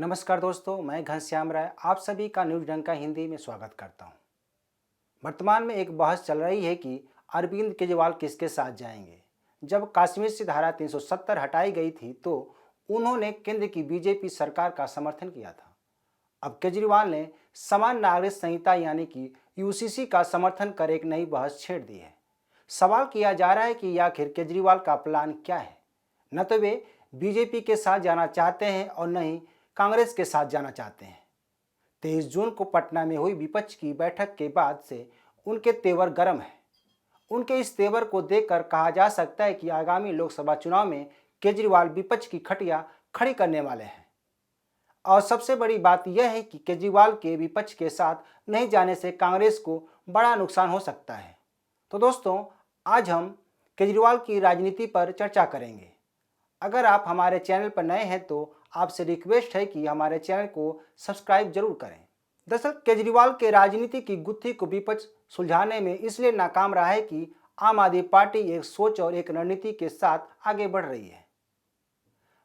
नमस्कार दोस्तों, मैं घनश्याम राय आप सभी का न्यूज डंका हिंदी में स्वागत करता हूं। वर्तमान में एक बहस चल रही है कि अरविंद केजरीवाल किसके साथ जाएंगे। जब कश्मीर से धारा 370 हटाई गई थी तो उन्होंने केंद्र की बीजेपी सरकार का समर्थन किया था। अब केजरीवाल ने समान नागरिक संहिता यानी कि यूसीसी का समर्थन कर एक नई बहस छेड़ दी है। सवाल किया जा रहा है कि आखिर केजरीवाल का प्लान क्या है। न तो वे बीजेपी के साथ जाना चाहते हैं और न ही कांग्रेस के साथ जाना चाहते हैं। 23 जून को पटना में हुई विपक्ष की बैठक के बाद से उनके तेवर गर्म है। उनके इस तेवर को देखकर कहा जा सकता है कि आगामी लोकसभा चुनाव में केजरीवाल विपक्ष की खटिया खड़ी करने वाले हैं। और सबसे बड़ी बात यह है कि केजरीवाल के विपक्ष के साथ नहीं जाने से कांग्रेस को बड़ा नुकसान हो सकता है। तो दोस्तों, आज हम केजरीवाल की राजनीति पर चर्चा करेंगे। अगर आप हमारे चैनल पर नए हैं तो आपसे रिक्वेस्ट है कि हमारे चैनल को सब्सक्राइब जरूर करें। दरअसल केजरीवाल के राजनीति की गुत्थी को विपक्ष सुलझाने में इसलिए नाकाम रहा है कि आम आदमी पार्टी एक सोच और एक रणनीति के साथ आगे बढ़ रही है।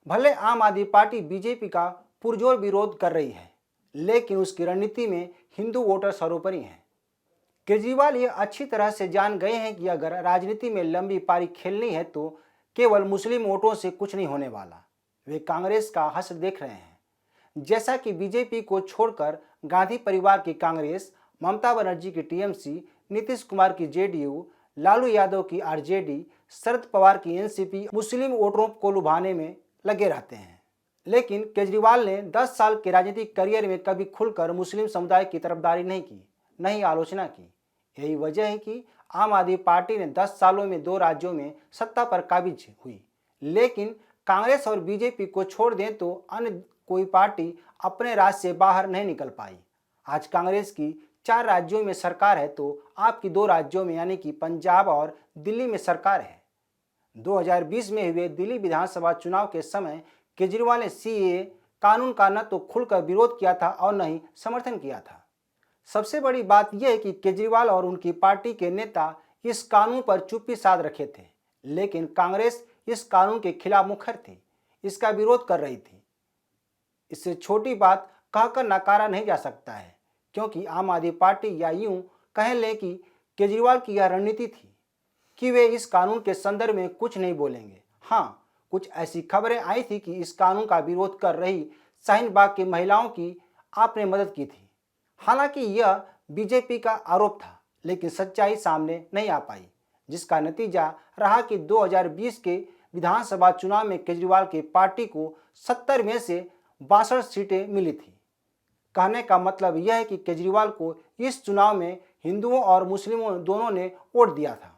भले आम आदमी पार्टी बीजेपी का पुरजोर विरोध कर रही है, लेकिन उसकी रणनीति में हिंदू वोटर सर्वोपरि हैं। केजरीवाल ये अच्छी तरह से जान गए हैं कि अगर राजनीति में लंबी पारी खेलनी है तो केवल मुस्लिम वोटों से कुछ नहीं होने वाला। वे कांग्रेस का हश्र देख रहे हैं। जैसा कि बीजेपी को छोड़कर गांधी परिवार की कांग्रेस, ममता बनर्जी की टीएमसी, नीतीश कुमार की जेडीयू, लालू यादव की आरजेडी, शरद पवार की एनसीपी मुस्लिम वोटरों को लुभाने में लगे रहते हैं। लेकिन केजरीवाल ने 10 साल के राजनीतिक करियर में कभी खुलकर मुस्लिम समुदाय की तरफदारी नहीं की, न ही आलोचना की। यही वजह है कि आम आदमी पार्टी ने 10 सालों में 2 राज्यों में सत्ता पर काबिज हुई। लेकिन कांग्रेस और बीजेपी को छोड़ दें तो अन्य कोई पार्टी अपने राज्य से बाहर नहीं निकल पाई। आज कांग्रेस की 4 राज्यों में सरकार है तो आपकी 2 राज्यों में यानी कि पंजाब और दिल्ली में सरकार है। 2020 में हुए दिल्ली विधानसभा चुनाव के समय केजरीवाल ने सीएए कानून का न तो खुलकर विरोध किया था और न ही समर्थन किया था। सबसे बड़ी बात यह है कि केजरीवाल और उनकी पार्टी के नेता इस कानून पर चुप्पी साध रखे थे, लेकिन कांग्रेस इस कानून के खिलाफ मुखर थी, इसका विरोध कर रही थी। इससे छोटी बात कहकर नकारा नहीं जा सकता है, क्योंकि आम आदमी पार्टी या यूं कह लें कि केजरीवाल की यह रणनीति थी कि वे इस कानून के संदर्भ में कुछ नहीं बोलेंगे। हाँ, कुछ ऐसी खबरें आई थी कि इस कानून का विरोध कर रही शाहीन बाग की महिलाओं की आपने मदद की थी। हालांकि यह बीजेपी का आरोप था, लेकिन सच्चाई सामने नहीं आ पाई, जिसका नतीजा रहा कि 2020 के विधानसभा चुनाव में केजरीवाल की पार्टी को 70 में से 62 सीटें मिली थी। कहने का मतलब यह है कि केजरीवाल को इस चुनाव में हिंदुओं और मुस्लिमों दोनों ने वोट दिया था।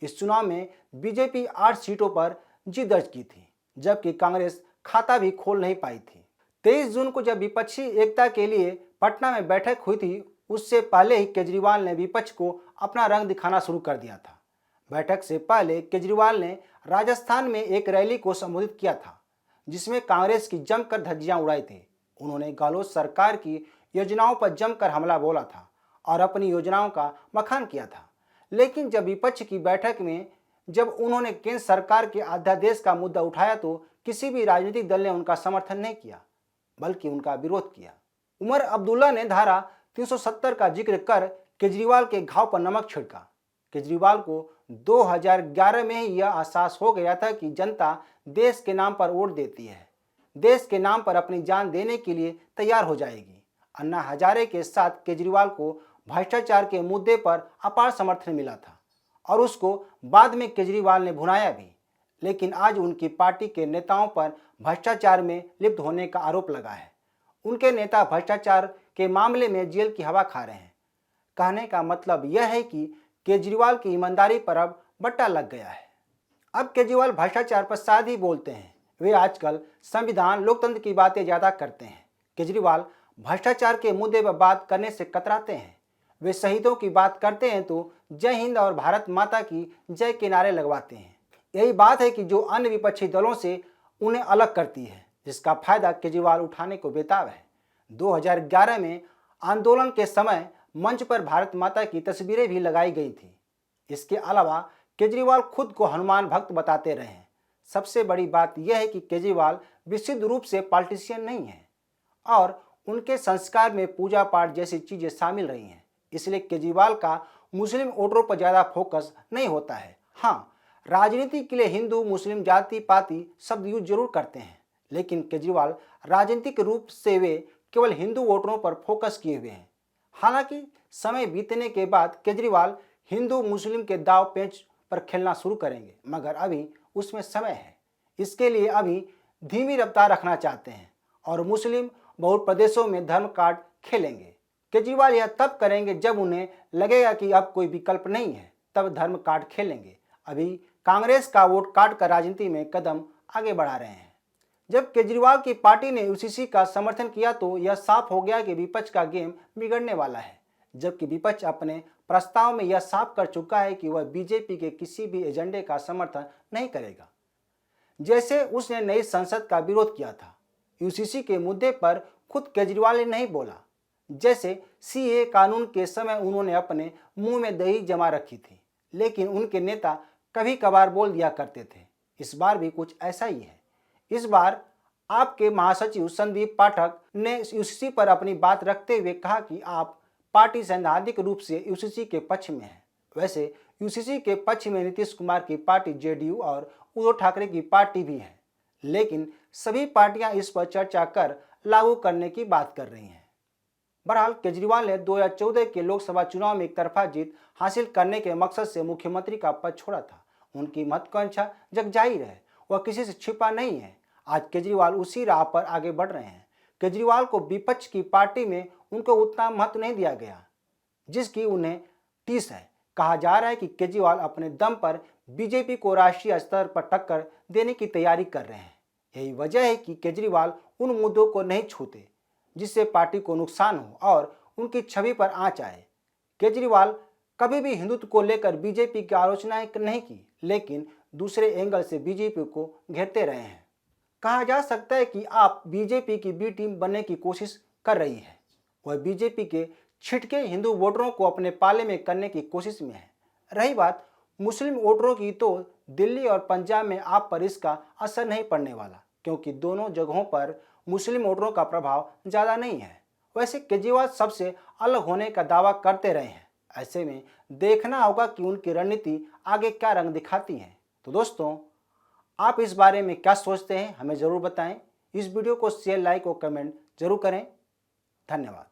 इस चुनाव में बीजेपी 8 सीटों पर जीत दर्ज की थी, जबकि कांग्रेस खाता भी खोल नहीं पाई थी। 23 जून को जब विपक्षी एकता के लिए पटना में बैठक हुई थी, उससे पहले ही केजरीवाल ने विपक्ष को अपना रंग दिखाना शुरू कर दिया था। बैठक से पहले केजरीवाल ने राजस्थान में एक रैली को संबोधित किया था, जिसमें कांग्रेस की जमकर धज्जियां उड़ाई थी। उन्होंने गहलोत सरकार की योजनाओं पर जमकर हमला बोला था और अपनी योजनाओं का बखान किया था। लेकिन जब विपक्ष की बैठक में जब उन्होंने केंद्र सरकार के अध्यादेश का मुद्दा उठाया तो किसी भी राजनीतिक दल ने उनका समर्थन नहीं किया, बल्कि उनका विरोध किया। उमर अब्दुल्ला ने धारा 370 का जिक्र कर केजरीवाल के घाव पर नमक छिड़का। केजरीवाल को 2011 में ही यह एहसास हो गया था कि जनता देश के नाम पर वोट देती है, देश के नाम पर अपनी जान देने के लिए तैयार हो जाएगी। अन्ना हजारे के साथ केजरीवाल को भ्रष्टाचार के मुद्दे पर अपार समर्थन मिला था और उसको बाद में केजरीवाल ने भुनाया भी। लेकिन आज उनकी पार्टी के नेताओं पर भ्रष्टाचार में लिप्त होने का आरोप लगा है। उनके नेता भ्रष्टाचार के मामले में जेल की हवा खा रहे हैं। कहने का मतलब यह है कि केजरीवाल की ईमानदारी पर अब बट्टा लग गया है। अब केजरीवाल भ्रष्टाचार पर साथ ही बोलते हैं। वे आजकल संविधान, लोकतंत्र की बातें ज्यादा करते हैं। केजरीवाल भ्रष्टाचार के मुद्दे पर बात करने से कतराते हैं। वे शहीदों की बात करते हैं तो जय हिंद और भारत माता की जय के नारे लगवाते हैं। यही बात है कि जो अन्य विपक्षी दलों से उन्हें अलग करती है, जिसका फायदा केजरीवाल उठाने को बेताब है। 2011 में आंदोलन के समय मंच पर भारत माता की तस्वीरें भी लगाई गई थी। इसके अलावा केजरीवाल खुद को हनुमान भक्त बताते रहे हैं। सबसे बड़ी बात यह है कि केजरीवाल विशुद्ध रूप से पॉलिटिशियन नहीं है और उनके संस्कार में पूजा पाठ जैसी चीजें शामिल रही हैं। इसलिए केजरीवाल का मुस्लिम वोटरों पर ज्यादा फोकस नहीं होता है। हाँ, राजनीति के लिए हिंदू मुस्लिम जाति पाति शब्द यूज जरूर करते हैं, लेकिन केजरीवाल राजनीतिक रूप से वे केवल हिंदू वोटरों पर फोकस किए हुए हैं। हालांकि समय बीतने के बाद केजरीवाल हिंदू मुस्लिम के दाव पेच पर खेलना शुरू करेंगे, मगर अभी उसमें समय है। इसके लिए अभी धीमी रफ्तार रखना चाहते हैं और मुस्लिम बहुल प्रदेशों में धर्म कार्ड खेलेंगे। केजरीवाल यह तब करेंगे जब उन्हें लगेगा कि अब कोई विकल्प नहीं है, तब धर्म कार्ड खेलेंगे। अभी कांग्रेस का वोट काट कर राजनीति में कदम आगे बढ़ा रहे हैं। जब केजरीवाल की पार्टी ने यूसीसी का समर्थन किया तो यह साफ हो गया कि विपक्ष का गेम बिगड़ने वाला है, जबकि विपक्ष अपने प्रस्ताव में यह साफ कर चुका है कि वह बीजेपी के किसी भी एजेंडे का समर्थन नहीं करेगा। जैसे उसने नई संसद का विरोध किया था, यूसीसी के मुद्दे पर खुद केजरीवाल ने नहीं बोला। जैसे सीए कानून के समय उन्होंने अपने मुंह में दही जमा रखी थी, लेकिन उनके नेता कभी कभार बोल दिया करते थे। इस बार भी कुछ ऐसा ही है। इस बार आपके महासचिव संदीप पाठक ने यूसीसी पर अपनी बात रखते हुए कहा कि आप पार्टी सैद्धांतिक रूप से यूसीसी के पक्ष में है। वैसे यूसीसी के पक्ष में नीतीश कुमार की पार्टी जेडीयू और उद्धव ठाकरे की पार्टी भी है, लेकिन सभी पार्टियां इस पर चर्चा कर लागू करने की बात कर रही हैं। बहरहाल केजरीवाल ने 2014 के लोकसभा चुनाव में एक तरफा जीत हासिल करने के मकसद से मुख्यमंत्री का पद छोड़ा था। उनकी महत्वाकांक्षा जग जाहिर है, वह किसी से छिपा नहीं है। आज केजरीवाल उसी राह पर आगे बढ़ रहे हैं। केजरीवाल को विपक्ष की पार्टी में उनको उतना महत्व नहीं दिया गया जिसकी उन्हें टीस है। कहा जा रहा है कि केजरीवाल अपने दम पर बीजेपी को राष्ट्रीय स्तर पर टक्कर देने की तैयारी कर रहे हैं। यही वजह है कि केजरीवाल उन मुद्दों को नहीं छूते जिससे पार्टी को नुकसान हो और उनकी छवि पर आंच आए। केजरीवाल कभी भी हिंदुत्व को लेकर बीजेपी की आलोचना नहीं की, लेकिन दूसरे एंगल से बीजेपी को घेरते रहे हैं। कहा जा सकता है कि आप बीजेपी की बी टीम बनने की कोशिश कर रही है। वह बीजेपी के छिटके हिंदू वोटरों को अपने पाले में करने की कोशिश में है। रही बात मुस्लिम वोटरों की, तो दिल्ली और पंजाब में आप पर इसका असर नहीं पड़ने वाला, क्योंकि दोनों जगहों पर मुस्लिम वोटरों का प्रभाव ज़्यादा नहीं है। वैसे केजरीवाल सबसे अलग होने का दावा करते रहे हैं। ऐसे में देखना होगा कि उनकी रणनीति आगे क्या रंग दिखाती है। तो दोस्तों, आप इस बारे में क्या सोचते हैं, हमें ज़रूर बताएं। इस वीडियो को शेयर, लाइक और कमेंट जरूर करें। धन्यवाद।